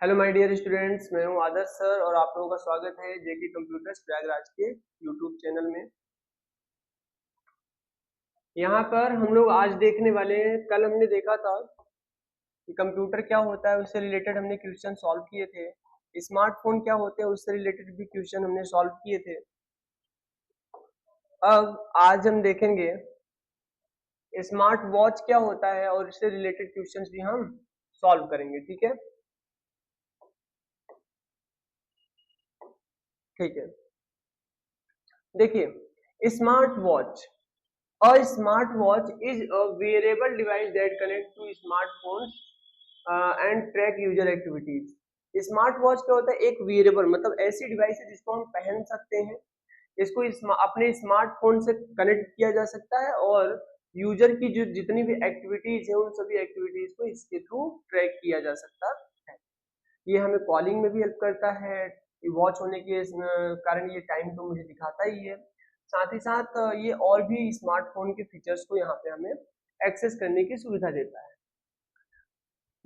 Hello my dear students, मैं हूं आदर्श sir और आप लोगों का स्वागत है जेके कंप्यूटर्स प्रयागराज के यूट्यूब चैनल में। यहाँ पर हम लोग आज देखने वाले हैं, कल हमने देखा था कि कंप्यूटर क्या होता है, उससे रिलेटेड हमने क्वेश्चन सॉल्व किए थे। स्मार्टफोन क्या होते हैं, उससे रिलेटेड भी क्वेश्चन हमने सॉल्व किए थे। अब आज हम देखेंगे स्मार्ट वॉच क्या होता है और इससे रिलेटेड क्वेश्चन भी हम सॉल्व करेंगे। ठीक है, ठीक है। देखिए, smart watch, a smartwatch is a wearable device that connects to smartphones and track user activities। Smart watch क्या होता है? एक वेरेबल मतलब ऐसी डिवाइस है जिसको हम पहन सकते हैं। इसको अपने स्मार्टफोन से कनेक्ट किया जा सकता है और यूजर की जो जितनी भी एक्टिविटीज है उन सभी एक्टिविटीज को इसके थ्रू ट्रैक किया जा सकता है। ये हमें कॉलिंग में भी हेल्प करता है। वॉच होने के कारण ये टाइम तो मुझे दिखाता ही है। साथ ही साथ ये और भी स्मार्टफोन के फीचर्स को यहाँ पे हमें एक्सेस करने की सुविधा देता है।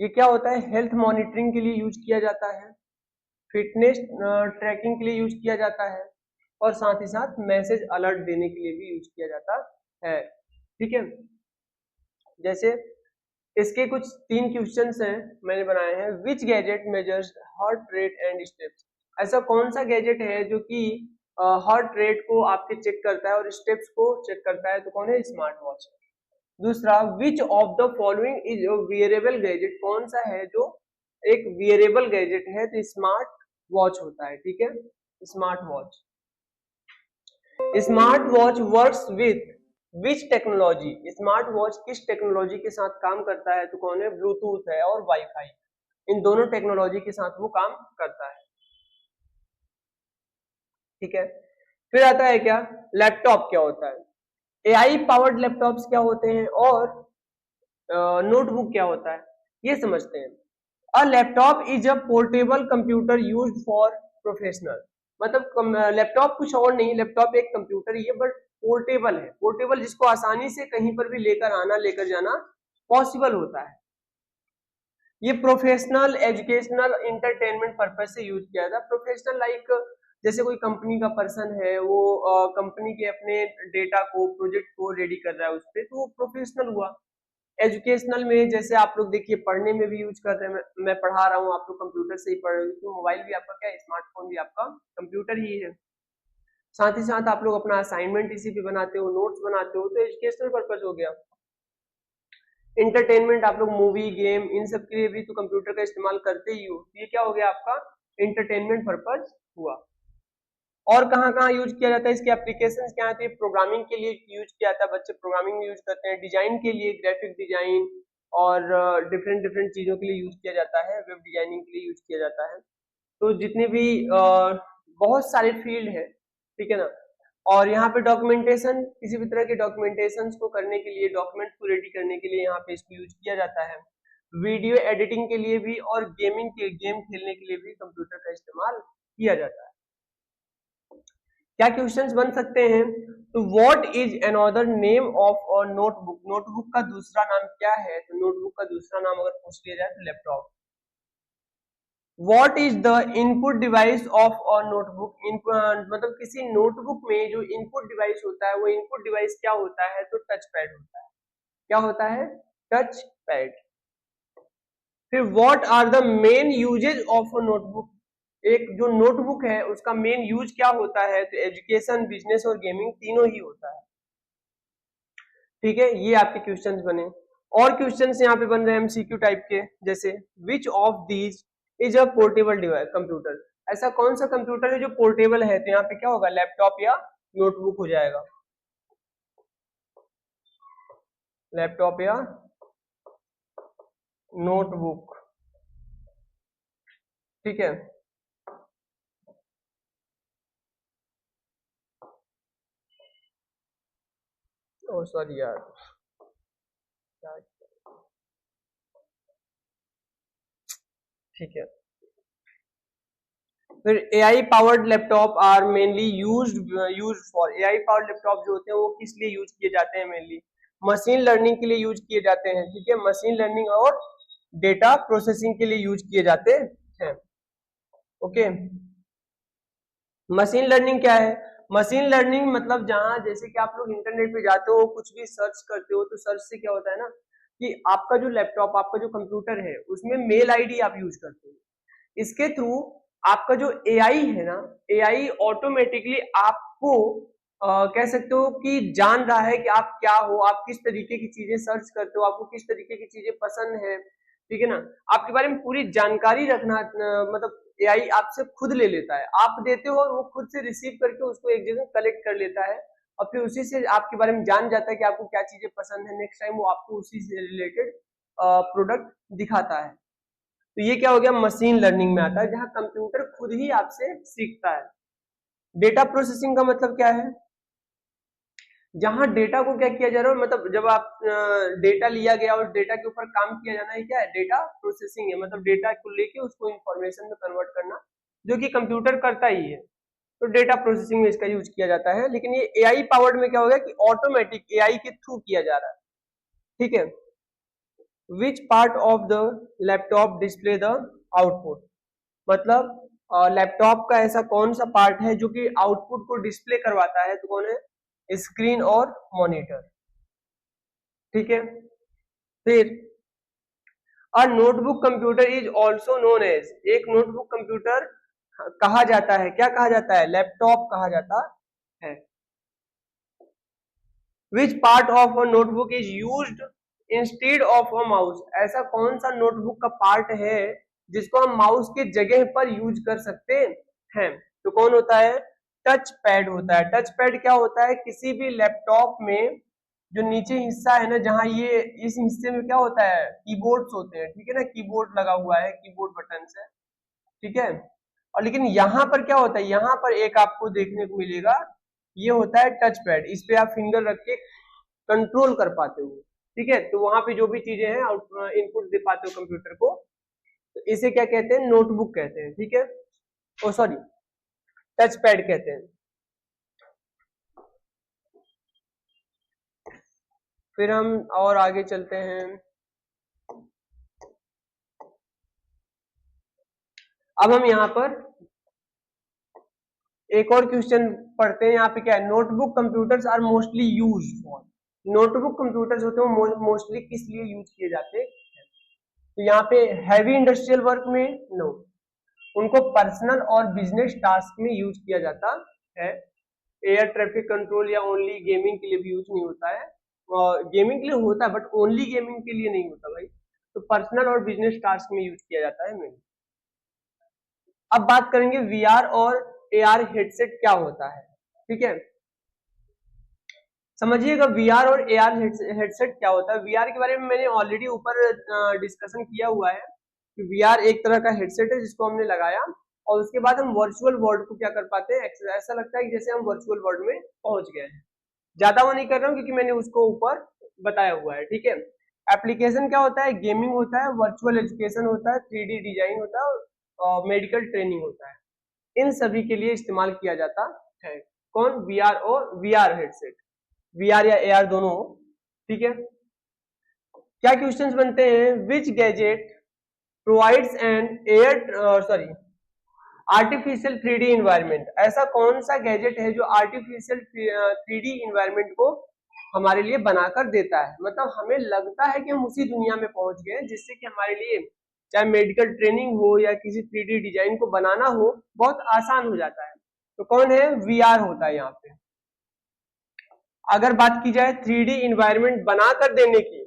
ये क्या होता है? हेल्थ मॉनिटरिंग के लिए यूज किया जाता है, फिटनेस ट्रैकिंग के लिए यूज किया जाता है और साथ ही साथ मैसेज अलर्ट देने के लिए भी यूज किया जाता है। ठीक है, जैसे इसके कुछ 3 क्वेश्चंस हैं मैंने बनाए हैं। Which gadget measures heart rate and steps? ऐसा कौन सा गैजेट है जो कि हार्ट रेट को आपके चेक करता है और स्टेप्स को चेक करता है? तो कौन है? Smart watch. दूसरा, which of the following is a wearable gadget? कौन सा है जो एक वियरेबल गैजेट है? तो स्मार्ट वॉच होता है। ठीक है, smart watch. Smart watch works with which technology? Smart watch किस टेक्नोलॉजी के साथ काम करता है? तो कौन है? ब्लूटूथ है और वाईफाई, इन दोनों टेक्नोलॉजी के साथ वो काम करता है। ठीक है, फिर आता है क्या? लैपटॉप क्या होता है? एआई पावर्ड लैपटॉप्स क्या होते हैं और नोटबुक क्या होता है, ये समझते हैं। A laptop is a portable computer used for professional. मतलब लैपटॉप कुछ और नहीं, लैपटॉप एक कंप्यूटर ही है बट पोर्टेबल है। पोर्टेबल जिसको आसानी से कहीं पर भी लेकर आना लेकर जाना पॉसिबल होता है। ये प्रोफेशनल, एजुकेशनल, इंटरटेनमेंट पर्पज से यूज किया जाता है। प्रोफेशनल लाइक जैसे कोई कंपनी का पर्सन है, वो कंपनी के अपने डेटा को, प्रोजेक्ट को रेडी कर रहा है उस पर, तो वो प्रोफेशनल हुआ। एजुकेशनल में जैसे आप लोग देखिए पढ़ने में भी यूज कर रहे हैं, मैं पढ़ा रहा हूँ, आप लोग कंप्यूटर से ही पढ़ रहे हो, तो मोबाइल भी आपका क्या है? स्मार्टफोन भी आपका कंप्यूटर ही है। साथ ही साथ आप लोग अपना असाइनमेंट इसी पे बनाते हो, नोट्स बनाते हो, तो एजुकेशनल पर्पज हो गया। इंटरटेनमेंट, आप लोग मूवी, गेम, इन सब के लिए भी तो कंप्यूटर का इस्तेमाल करते ही हो, ये क्या हो गया? आपका इंटरटेनमेंट पर्पज हुआ। और कहाँ कहाँ यूज किया जाता है? इसके एप्लीकेशंस क्या है? प्रोग्रामिंग के लिए यूज किया जाता है, बच्चे प्रोग्रामिंग में यूज करते हैं। डिजाइन के लिए, ग्राफिक डिजाइन और डिफरेंट डिफरेंट चीजों के लिए यूज किया जाता है। वेब डिजाइनिंग के लिए यूज किया जाता है। तो जितने भी बहुत सारे फील्ड है, ठीक है ना। और यहाँ पे डॉक्यूमेंटेशन, किसी भी तरह के डॉक्यूमेंटेशन को करने के लिए, डॉक्यूमेंट को रेडी करने के लिए यहाँ पे इसको यूज किया जाता है। वीडियो एडिटिंग के लिए भी और गेम खेलने के लिए भी कंप्यूटर का इस्तेमाल किया जाता है। क्या क्वेश्चंस बन सकते हैं? तो what is another name of a notebook? Notebook का दूसरा नाम क्या है? तो नोटबुक का दूसरा नाम अगर पूछ लिया जाए तो laptop. What is the input device of a notebook? मतलब किसी नोटबुक में जो इनपुट डिवाइस होता है, वो इनपुट डिवाइस क्या होता है? तो टच पैड होता है। क्या होता है? Touch pad. फिर what are the main uses of a notebook? एक जो नोटबुक है उसका मेन यूज क्या होता है? तो एजुकेशन, बिजनेस और गेमिंग तीनों ही होता है। ठीक है, ये आपके क्वेश्चंस बने। और क्वेश्चंस यहाँ पे बन रहे हैं एमसीक्यू टाइप के, जैसे which of these is a portable device computer? ऐसा कौन सा कंप्यूटर है जो पोर्टेबल है? तो यहाँ पे क्या होगा? लैपटॉप या नोटबुक हो जाएगा। लैपटॉप या नोटबुक। ठीक है, ओ सॉरी यार, ठीक है। फिर AI powered laptop are mainly used for, AI powered laptop जो होते हैं वो किस लिए यूज किए जाते हैं? मेनली मशीन लर्निंग के लिए यूज किए जाते हैं। ठीक है, मशीन लर्निंग और डेटा प्रोसेसिंग के लिए यूज किए जाते है। ओके, मशीन लर्निंग क्या है? मशीन लर्निंग मतलब जहां जैसे कि आप लोग इंटरनेट पे जाते हो, कुछ भी सर्च करते हो, तो सर्च से क्या होता है ना कि आपका जो लैपटॉप, आपका जो कंप्यूटर है, उसमें मेल आईडी आप यूज करते हो। इसके थ्रू आपका जो एआई है ना, एआई ऑटोमेटिकली आपको कह सकते हो कि जान रहा है कि आप क्या हो, आप किस तरीके की चीजें सर्च करते हो, आपको किस तरीके की चीजें पसंद है, ठीक है ना। आपके बारे में पूरी जानकारी रखना मतलब एआई आपसे खुद ले लेता है, आप देते हो और वो खुद से रिसीव करके उसको एक जगह कलेक्ट कर लेता है और फिर उसी से आपके बारे में जान जाता है कि आपको क्या चीजें पसंद है। नेक्स्ट टाइम वो आपको उसी से रिलेटेड प्रोडक्ट दिखाता है। तो ये क्या हो गया, मशीन लर्निंग में आता है, जहां कंप्यूटर खुद ही आपसे सीखता है। डेटा प्रोसेसिंग का मतलब क्या है? जहां डेटा को क्या किया जा रहा है, मतलब जब आप डेटा लिया गया और डेटा के ऊपर काम किया जाना है, क्या है? डेटा प्रोसेसिंग है, मतलब डेटा को लेके उसको इंफॉर्मेशन में कन्वर्ट करना, जो कि कंप्यूटर करता ही है। तो डेटा प्रोसेसिंग में इसका यूज किया जाता है। लेकिन ये एआई पावर्ड में क्या हो गया कि ऑटोमेटिक एआई के थ्रू किया जा रहा है, ठीक है। Which part of the laptop display the output, मतलब लैपटॉप का ऐसा कौन सा पार्ट है जो कि आउटपुट को डिस्प्ले करवाता है? तो कौन है? स्क्रीन और मॉनिटर, ठीक है। फिर a notebook computer is also known as, एक नोटबुक कंप्यूटर कहा जाता है, क्या कहा जाता है? लैपटॉप कहा जाता है। Which part of a notebook is used instead of a mouse, ऐसा कौन सा नोटबुक का पार्ट है जिसको हम माउस के जगह पर यूज कर सकते हैं? तो कौन होता है? टच पैड होता है। टच पैड क्या होता है? किसी भी लैपटॉप में जो नीचे हिस्सा है ना, जहां ये इस हिस्से में क्या होता है? कीबोर्ड्स होते हैं, ठीक है ना, कीबोर्ड लगा हुआ है, कीबोर्ड बटन है, ठीक है। और लेकिन यहाँ पर क्या होता है? यहाँ पर एक आपको देखने को मिलेगा, ये होता है टच पैड, इस पे आप फिंगर रख के कंट्रोल कर पाते हो, ठीक है। तो वहां पे जो भी चीजें हैं इनपुट दे पाते हो कंप्यूटर को, तो इसे क्या कहते हैं? नोटबुक कहते हैं, ठीक है। ओ सॉरी, टच पैड कहते हैं। फिर हम और आगे चलते हैं। अब हम यहाँ पर एक और क्वेश्चन पढ़ते हैं। यहाँ पे क्या है? Notebook computers are mostly used for, notebook computers होते हैं मोस्टली किस लिए यूज किए जाते हैं? तो यहाँ पे हैवी इंडस्ट्रियल वर्क में नो, उनको पर्सनल और बिजनेस टास्क में यूज किया जाता है। एयर ट्रैफिक कंट्रोल या ओनली गेमिंग के लिए भी यूज नहीं होता है, गेमिंग के लिए होता है बट ओनली गेमिंग के लिए नहीं होता भाई। तो पर्सनल और बिजनेस टास्क में यूज किया जाता है मेन। अब बात करेंगे वीआर और एआर हेडसेट क्या होता है, ठीक है। समझिएगा वीआर और एआर हेडसेट क्या होता है। वीआर के बारे में मैंने ऑलरेडी ऊपर डिस्कशन किया हुआ है कि वीआर एक तरह का हेडसेट है जिसको हमने लगाया और उसके बाद हम वर्चुअल वर्ल्ड को क्या कर पाते हैं? ऐसा लगता है कि जैसे हम वर्चुअल वर्ल्ड में पहुंच गए हैं। ज्यादा वो नहीं कर रहा हूँ क्योंकि मैंने उसको ऊपर बताया हुआ है, ठीक है। एप्लीकेशन क्या होता है? गेमिंग होता है, वर्चुअल एजुकेशन होता है, 3D डिजाइन होता है और मेडिकल ट्रेनिंग होता है। इन सभी के लिए इस्तेमाल किया जाता है कौन? वीआर और वीआर हेडसेट, वीआर या एआर दोनों हो, ठीक है। क्या क्वेश्चंस बनते हैं? Which gadget provides an air sorry artificial 3D environment, ऐसा कौन सा गैजेट है जो आर्टिफिशियल 3D इन्वायरमेंट को हमारे लिए बनाकर देता है? मतलब हमें लगता है कि हम उसी दुनिया में पहुंच गए हैं जिससे कि हमारे लिए चाहे मेडिकल ट्रेनिंग हो या किसी 3D डिजाइन को बनाना हो बहुत आसान हो जाता है। तो कौन है? वीआर होता है यहाँ पे। अगर बात की जाए 3D इन्वायरमेंट बनाकर देने की,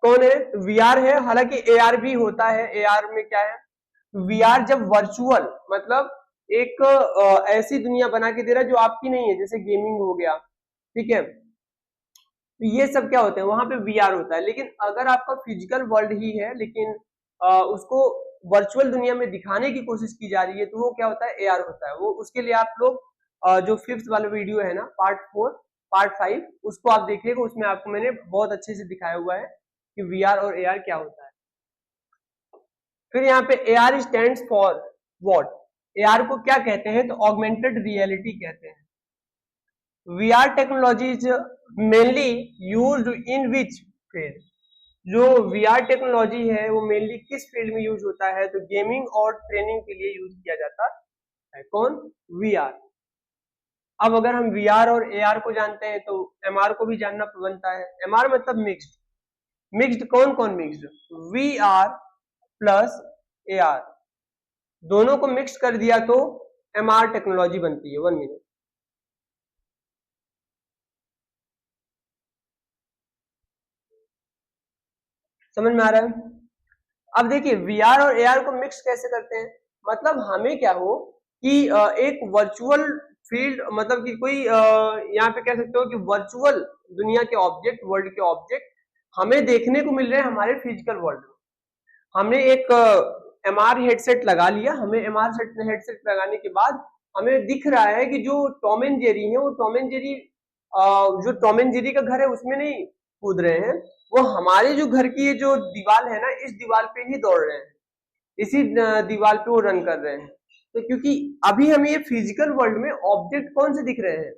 कौन है? वीआर है। हालांकि एआर भी होता है। एआर में क्या है? वीआर जब वर्चुअल मतलब एक ऐसी दुनिया बना के दे रहा है जो आपकी नहीं है, जैसे गेमिंग हो गया, ठीक है। तो ये सब क्या होते हैं? वहां पे वीआर होता है। लेकिन अगर आपका फिजिकल वर्ल्ड ही है लेकिन उसको वर्चुअल दुनिया में दिखाने की कोशिश की जा रही है, तो वो क्या होता है? एआर होता है। वो उसके लिए आप लोग जो 5th वाला वीडियो है ना, पार्ट 4 पार्ट 5, उसको आप देखिएगा, उसमें आपको मैंने बहुत अच्छे से दिखाया हुआ है कि वीआर और एआर क्या होता है। फिर यहाँ पे AR stands for what? AR को क्या कहते हैं? तो ऑगमेंटेड रियलिटी कहते हैं। VR technology is mainly used in which field? जो वीआर टेक्नोलॉजी है वो मेनली किस फील्ड में यूज होता है, तो गेमिंग और ट्रेनिंग के लिए यूज किया जाता है। कौन? वीआर। अब अगर हम वीआर और एआर को जानते हैं तो एमआर को भी जानना बनता है। एमआर मतलब मिक्स्ड। मिक्स्ड कौन कौन मिक्स्ड? वीआर प्लस एआर, दोनों को मिक्स कर दिया तो एमआर टेक्नोलॉजी बनती है। 1 मिनट। समझ में आ रहा है? अब देखिए वीआर और एआर को मिक्स कैसे करते हैं, मतलब हमें क्या हो कि एक वर्चुअल फील्ड, मतलब कि कोई यहाँ पे कह सकते हो कि वर्चुअल दुनिया के ऑब्जेक्ट, वर्ल्ड के ऑब्जेक्ट हमें देखने को मिल रहे हैं हमारे फिजिकल वर्ल्ड में। हमने एक एमआर हेडसेट लगा लिया, हमें एमआर हेडसेट लगाने के बाद हमें दिख रहा है कि जो टॉम एंड जेरी है, वो टॉम एंड जेरी जो टॉम एंड जेरी का घर है उसमें नहीं कूद रहे हैं, वो हमारे जो घर की ये जो दीवार है ना, इस दीवार पे ही दौड़ रहे हैं, इसी दीवार पे वो रन कर रहे हैं। तो क्योंकि अभी हमें ये फिजिकल वर्ल्ड में ऑब्जेक्ट कौन से दिख रहे हैं?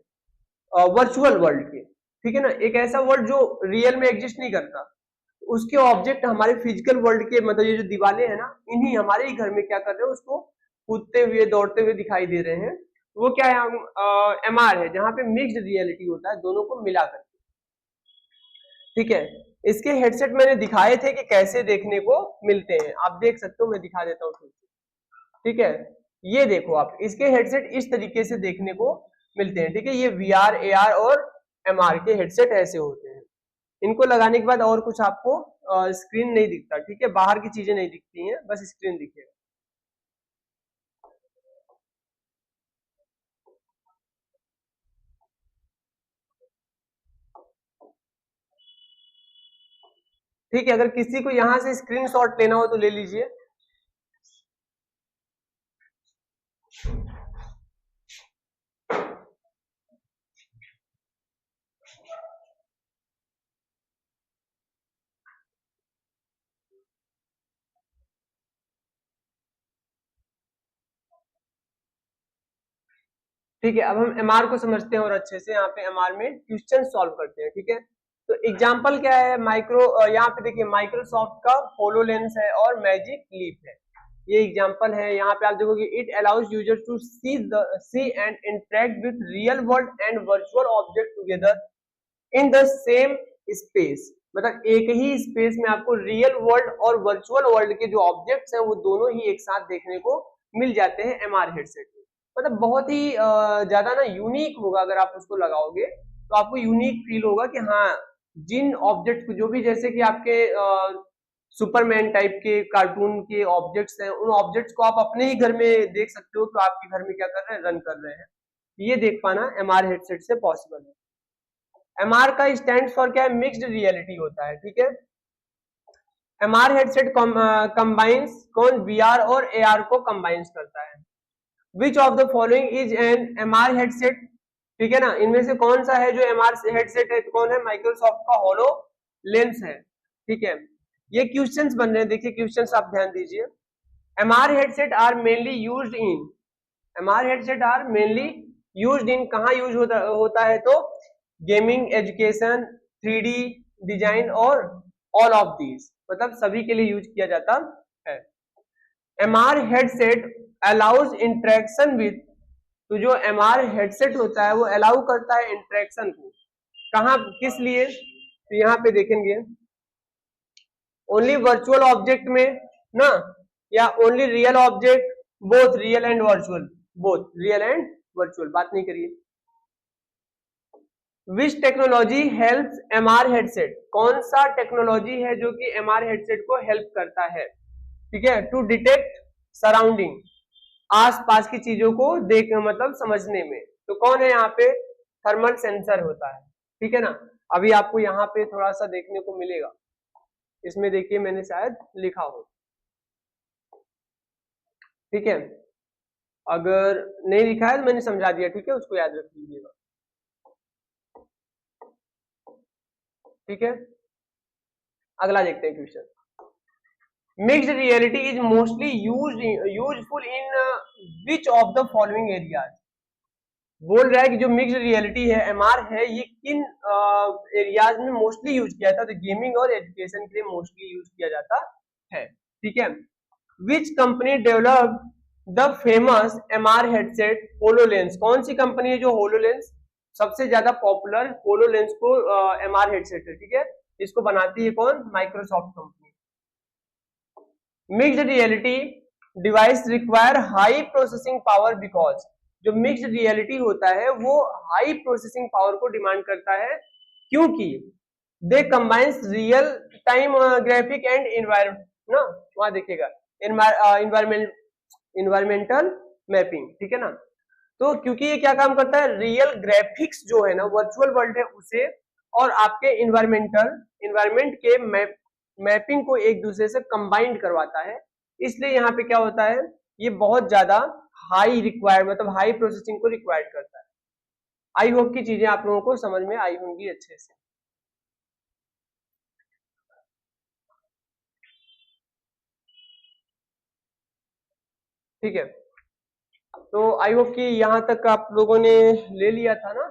वर्चुअल वर्ल्ड के, ठीक है ना, एक ऐसा वर्ल्ड जो रियल में एग्जिस्ट नहीं करता, उसके ऑब्जेक्ट हमारे फिजिकल वर्ल्ड के, मतलब ये जो दीवारें हैं ना, इन्हीं हमारे ही घर में क्या कर रहे हैं, उसको कूदते हुए दौड़ते हुए दिखाई दे रहे हैं। वो क्या है? एमआर है, जहां पे मिक्स्ड रियलिटी होता है, दोनों को मिला कर। ठीक है, इसके हेडसेट मैंने दिखाए थे कि कैसे देखने को मिलते हैं, आप देख सकते हो, मैं दिखा देता हूँ। ठीक है, ये देखो आप, इसके हेडसेट इस तरीके से देखने को मिलते हैं। ठीक है, ये वीआर, एआर और एमआर के हेडसेट ऐसे होते हैं। इनको लगाने के बाद और कुछ आपको स्क्रीन नहीं दिखता। ठीक है, बाहर की चीजें नहीं दिखती हैं, बस स्क्रीन दिखेगा। ठीक है, अगर किसी को यहाँ से स्क्रीनशॉट लेना हो तो ले लीजिए। ठीक है, अब हम एमआर को समझते हैं और अच्छे से यहाँ पे एमआर में क्वेश्चन सॉल्व करते हैं। ठीक है, तो एग्जांपल क्या है? यहाँ पे देखिए माइक्रोसॉफ्ट का होलोलेंस है और मैजिक लीप है, ये एग्जांपल है। यहाँ पे आप देखोगे it allows user to see and interact with real world and virtual object together in the same space, मतलब एक ही स्पेस में आपको रियल वर्ल्ड और वर्चुअल वर्ल्ड के जो ऑब्जेक्ट्स हैं वो दोनों ही एक साथ देखने को मिल जाते हैं एमआर हेडसेट में। मतलब बहुत ही ज्यादा ना यूनिक होगा, अगर आप उसको लगाओगे तो आपको यूनिक फील होगा कि हाँ, जिन ऑब्जेक्ट जो भी, जैसे कि आपके सुपरमैन टाइप के कार्टून के ऑब्जेक्ट्स हैं, उन ऑब्जेक्ट्स को आप अपने ही घर में देख सकते हो, तो आपके घर में क्या कर रहे हैं, रन कर रहे हैं। ये देख पाना एमआर हेडसेट से पॉसिबल है। एमआर का स्टैंड फॉर क्या है? मिक्स्ड रियलिटी होता है। ठीक है, एमआर हेडसेट कंबाइंस कौन? वीआर और एआर को कंबाइंस करता है। विच of the following is an MR headset? ठीक है ना, इनमें से कौन सा है जो एमआर हेडसेट है? तो कौन है? माइक्रोसॉफ्ट का होलो लेंस है। ठीक है, ये क्वेश्चंस बन रहे हैं, देखिए क्वेश्चंस आप ध्यान दीजिए। MR headset are mainly used in, MR headset are mainly used in, कहाँ यूज होता है? तो गेमिंग, एजुकेशन, 3D डिजाइन और ऑल ऑफ दीज, मतलब सभी के लिए यूज किया जाता है। MR headset allows interaction with, तो जो एमआर हेडसेट होता है वो अलाउ करता है इंटरेक्शन को, कहाँ, किस लिए? तो यहाँ पे देखेंगे ओनली वर्चुअल ऑब्जेक्ट में ना, या only real object, both real and virtual, both real and virtual, बात नहीं करिए। विच टेक्नोलॉजी हेल्प्स एमआर हेडसेट, कौन सा टेक्नोलॉजी है जो कि एमआर हेडसेट को हेल्प करता है? ठीक है, टू डिटेक्ट सराउंडिंग, आसपास की चीजों को देख, मतलब समझने में। तो कौन है यहाँ पे? थर्मल सेंसर होता है। ठीक है ना, अभी आपको यहाँ पे थोड़ा सा देखने को मिलेगा, इसमें देखिए मैंने शायद लिखा हो। ठीक है, अगर नहीं लिखा है तो मैंने समझा दिया। ठीक है, उसको याद रख लीजिएगा। ठीक है, अगला देखते हैं question. Mixed reality is mostly useful in which of the following areas? बोल रहा है कि जो मिक्स्ड रियलिटी है एमआर है ये किन एरियाज में मोस्टली यूज किया था, तो गेमिंग और एजुकेशन के लिए मोस्टली यूज किया जाता है। ठीक है, which company develop the famous MR headset HoloLens, कौन सी कंपनी है जो होलोलेंस सबसे ज्यादा पॉपुलर होलोलेंस को एमआर हेडसेट है, ठीक है, इसको बनाती है कौन, Microsoft company. Mixed reality device require high processing power because, जो मिक्स्ड रियलिटी होता है वो हाई प्रोसेसिंग पावर को डिमांड करता है क्योंकि they combines real time graphic and environment ना, वहां देखिएगा इन्वायरमेंटल मैपिंग, ठीक है ना। तो क्योंकि ये क्या काम करता है, रियल ग्राफिक्स जो है ना वर्चुअल वर्ल्ड है उसे और आपके इन्वायरमेंट के मैपिंग को एक दूसरे से कंबाइंड करवाता है, इसलिए यहाँ पे क्या होता है, ये बहुत ज्यादा हाई रिक्वायर्ड मतलब हाई प्रोसेसिंग को रिक्वायर्ड करता है। आई होप की चीजें आप लोगों को समझ में आई होंगी अच्छे से। ठीक है, तो आई होप कि यहाँ तक आप लोगों ने ले लिया था ना,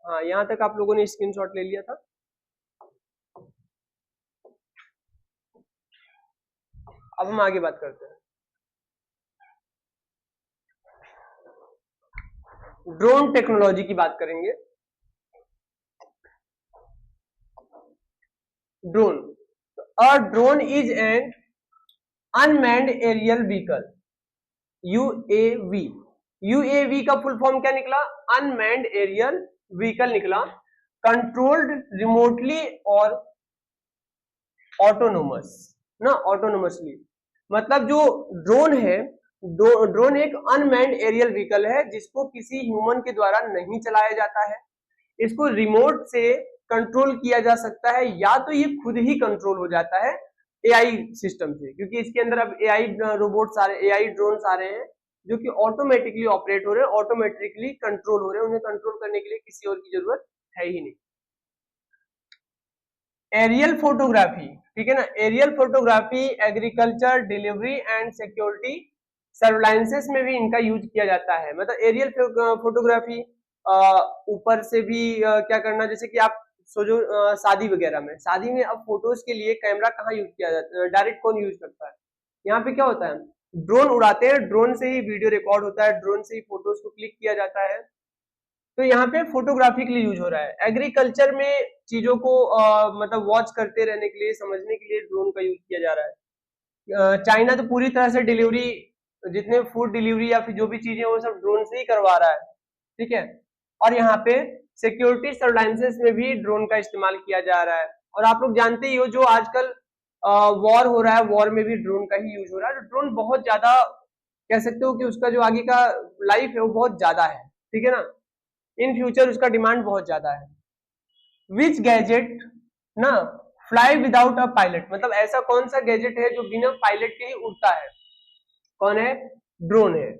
हाँ यहाँ तक आप लोगों ने स्क्रीनशॉट ले लिया था। अब हम आगे बात करते हैं, ड्रोन टेक्नोलॉजी की बात करेंगे। Drone, a drone is an unmanned aerial vehicle, UAV. UAV का फुल फॉर्म क्या निकला, अनमैन्ड एरियल व्हीकल निकला, कंट्रोल्ड रिमोटली और ऑटोनोमस ना, ऑटोनोमसली। मतलब जो ड्रोन है, ड्रोन एक अनमैन्ड एरियल व्हीकल है जिसको किसी ह्यूमन के द्वारा नहीं चलाया जाता है, इसको रिमोट से कंट्रोल किया जा सकता है या तो ये खुद ही कंट्रोल हो जाता है एआई सिस्टम से, क्योंकि इसके अंदर अब एआई रोबोट्स आ रहे हैं, एआई ड्रोन्स आ रहे हैं जो कि ऑटोमेटिकली ऑपरेट हो रहे हैं, ऑटोमेटिकली कंट्रोल हो रहे हैं, उन्हें कंट्रोल करने के लिए किसी और की जरूरत है ही नहीं। एरियल फोटोग्राफी, ठीक है ना, aerial photography agriculture, delivery and security surveillances में भी इनका यूज किया जाता है। मतलब एरियल फोटोग्राफी ऊपर से भी क्या करना, जैसे कि आप सोचो शादी वगैरह में, शादी में अब फोटोज के लिए कैमरा कहाँ यूज किया जाता है, डायरेक्ट कौन यूज करता है, यहाँ पे क्या होता है, ड्रोन उड़ाते हैं, ड्रोन से ही वीडियो रिकॉर्ड होता है, ड्रोन से ही फोटोज को क्लिक किया जाता है, तो यहाँ पे फोटोग्राफी के लिए यूज हो रहा है। एग्रीकल्चर में चीजों को मतलब वॉच करते रहने के लिए, समझने के लिए ड्रोन का यूज किया जा रहा है। चाइना तो पूरी तरह से डिलीवरी, जितने फूड डिलीवरी या फिर जो भी चीजें वो सब ड्रोन से ही करवा रहा है, ठीक है। और यहाँ पे सिक्योरिटी सर्विलांसेस में भी ड्रोन का इस्तेमाल किया जा रहा है। और आप लोग जानते ही हो जो आजकल वॉर हो रहा है, वॉर में भी ड्रोन का ही यूज हो रहा है। ड्रोन बहुत ज्यादा कह सकते हो कि उसका जो आगे का लाइफ है वो बहुत ज्यादा है, ठीक है ना, इन फ्यूचर उसका डिमांड बहुत ज्यादा है। विच गैजेट ना फ्लाई विदाउट अ पायलट, मतलब ऐसा कौन सा गैजेट है जो बिना पायलट के ही उड़ता है, कौन है, ड्रोन है।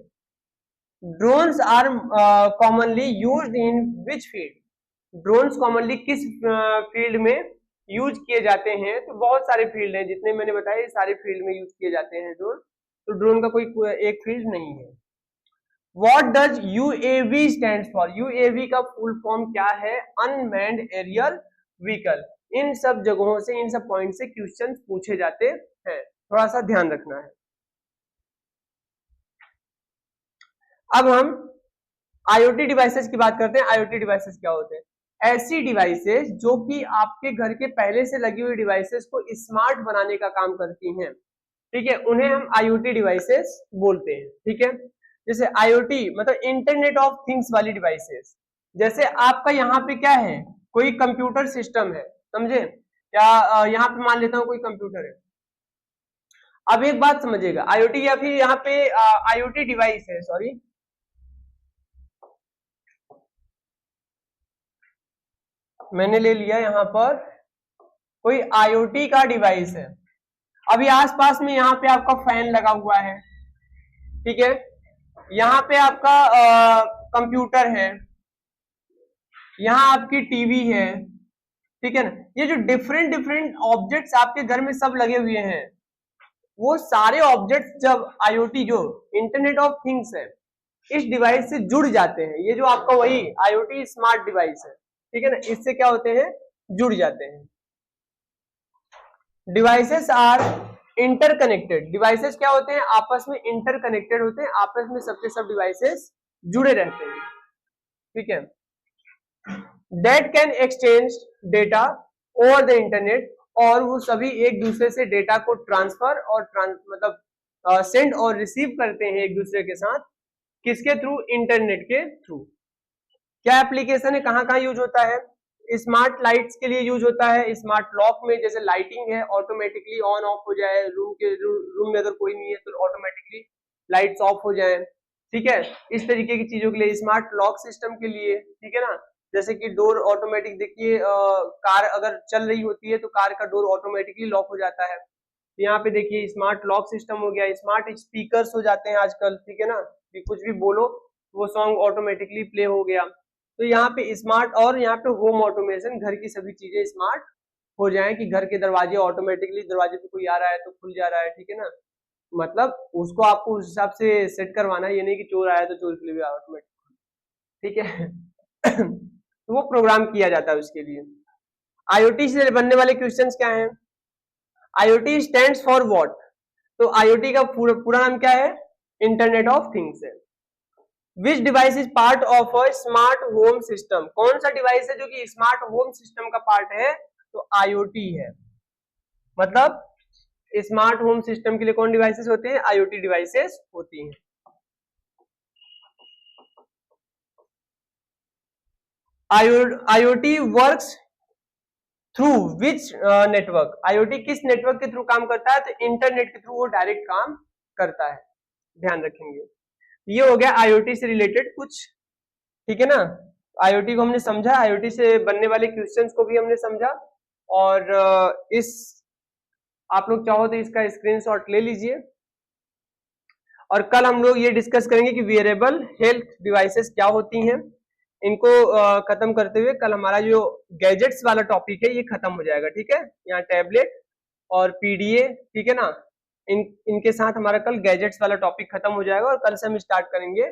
Drones are commonly used in which field, drones commonly किस फील्ड में यूज किए जाते हैं, तो बहुत सारे फील्ड हैं, जितने मैंने बताया सारे फील्ड में यूज किए जाते हैं ड्रोन, तो ड्रोन का कोई एक फील्ड नहीं है। What does UAV stands for? UAV का फुल फॉर्म क्या है, अनमैन्ड एरियल व्हीकल। इन सब जगहों से, इन सब पॉइंट से क्वेश्चन पूछे जाते हैं, थोड़ा सा ध्यान रखना है। अब हम IoT डिवाइसेस की बात करते हैं। IoT डिवाइसेस क्या होते हैं, ऐसी डिवाइसेस जो कि आपके घर के पहले से लगी हुई डिवाइसेस को स्मार्ट बनाने का काम करती हैं, ठीक है, उन्हें हम IoT डिवाइसेस बोलते हैं, ठीक है। जैसे IoT मतलब इंटरनेट ऑफ थिंग्स वाली डिवाइसेस, जैसे आपका यहाँ पे क्या है, कोई कंप्यूटर सिस्टम है, समझे, या यहाँ पे मान लेता हूँ कोई कंप्यूटर है। अब एक बात समझिएगा, IoT या फिर यहाँ पे IoT डिवाइस है, सॉरी, मैंने ले लिया यहाँ पर कोई IoT का डिवाइस है। अभी आसपास में यहाँ पे आपका फैन लगा हुआ है, ठीक है, यहाँ पे आपका कंप्यूटर है, यहाँ आपकी टीवी है, ठीक है ना, ये जो डिफरेंट डिफरेंट ऑब्जेक्ट्स आपके घर में सब लगे हुए हैं, वो सारे ऑब्जेक्ट्स जब IoT जो इंटरनेट ऑफ थिंग्स है इस डिवाइस से जुड़ जाते हैं। ये जो आपका वही IoT स्मार्ट डिवाइस है, ठीक है ना, इससे क्या होते हैं, जुड़ जाते हैं। डिवाइसेस आर इंटरकनेक्टेड, डिवाइसेस क्या होते हैं, आपस में इंटरकनेक्टेड होते हैं, आपस में सबके सब डिवाइसेस जुड़े रहते हैं, ठीक है। That can exchange data over the internet, और वो सभी एक दूसरे से डेटा को ट्रांसफर और मतलब सेंड और रिसीव करते हैं एक दूसरे के साथ, किसके थ्रू, इंटरनेट के थ्रू। क्या एप्लीकेशन है, कहाँ कहाँ यूज होता है, स्मार्ट लाइट्स के लिए यूज होता है, स्मार्ट लॉक में, जैसे लाइटिंग है ऑटोमेटिकली ऑन ऑफ हो जाए, रूम में अगर कोई नहीं है तो ऑटोमेटिकली लाइट्स ऑफ हो जाए, ठीक है, इस तरीके की चीजों के लिए, स्मार्ट लॉक सिस्टम के लिए, ठीक है ना, जैसे कि डोर ऑटोमेटिक, देखिए कार अगर चल रही होती है तो कार का डोर ऑटोमेटिकली लॉक हो जाता है, यहाँ पे देखिए स्मार्ट लॉक सिस्टम हो गया, स्मार्ट स्पीकर्स हो जाते हैं आजकल, ठीक है ना, कि कुछ भी बोलो वो सॉन्ग ऑटोमेटिकली प्ले हो गया। तो यहाँ पे स्मार्ट, और यहाँ पे होम ऑटोमेशन, घर की सभी चीजें स्मार्ट हो जाए, कि घर के दरवाजे ऑटोमेटिकली, दरवाजे पे कोई आ रहा है तो खुल जा रहा है, ठीक है ना, मतलब उसको आपको उस हिसाब से सेट करवाना है, ये नहीं कि चोर आया तो चोर के लिए भी ऑटोमेटिक, ठीक है। तो वो प्रोग्राम किया जाता है उसके लिए। IoT से बनने वाले क्वेश्चंस क्या हैं, IoT स्टैंड्स फॉर व्हाट, तो IoT का पूरा नाम क्या है, इंटरनेट ऑफ थिंग्स है। विच device is part of a smart home system, कौन सा डिवाइस है जो कि स्मार्ट होम सिस्टम का पार्ट है, तो IoT है। मतलब स्मार्ट होम सिस्टम के लिए कौन डिवाइसेस होते हैं, IoT डिवाइसेस होती हैं। IoT works through which network, IoT किस नेटवर्क के थ्रू काम करता है, तो इंटरनेट के थ्रू वो डायरेक्ट काम करता है, ध्यान रखेंगे। ये हो गया IoT से रिलेटेड कुछ, ठीक है ना, IoT को हमने समझा, IoT से बनने वाले क्वेश्चंस को भी हमने समझा, और इस आप लोग चाहो तो इसका स्क्रीनशॉट ले लीजिए, और कल हम लोग ये डिस्कस करेंगे कि वेरिएबल हेल्थ डिवाइसेस क्या होती हैं। इनको खत्म करते हुए कल हमारा जो गैजेट्स वाला टॉपिक है ये खत्म हो जाएगा, ठीक है, यहाँ टैबलेट और PDA, ठीक है ना, इनके साथ हमारा कल गैजेट्स वाला टॉपिक खत्म हो जाएगा, और कल से हम स्टार्ट करेंगे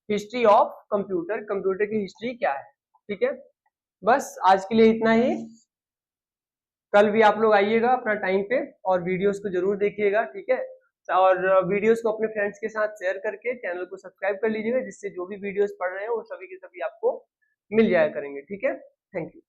हिस्ट्री ऑफ कंप्यूटर, कंप्यूटर की हिस्ट्री क्या है, ठीक है। बस आज के लिए इतना ही, कल भी आप लोग आइएगा अपना टाइम पे, और वीडियोस को जरूर देखिएगा, ठीक है, और वीडियोस को अपने फ्रेंड्स के साथ शेयर करके चैनल को सब्सक्राइब कर लीजिएगा, जिससे जो भी वीडियोस पढ़ रहे हैं वो सभी के सभी आपको मिल जाया करेंगे, ठीक है। Thank you.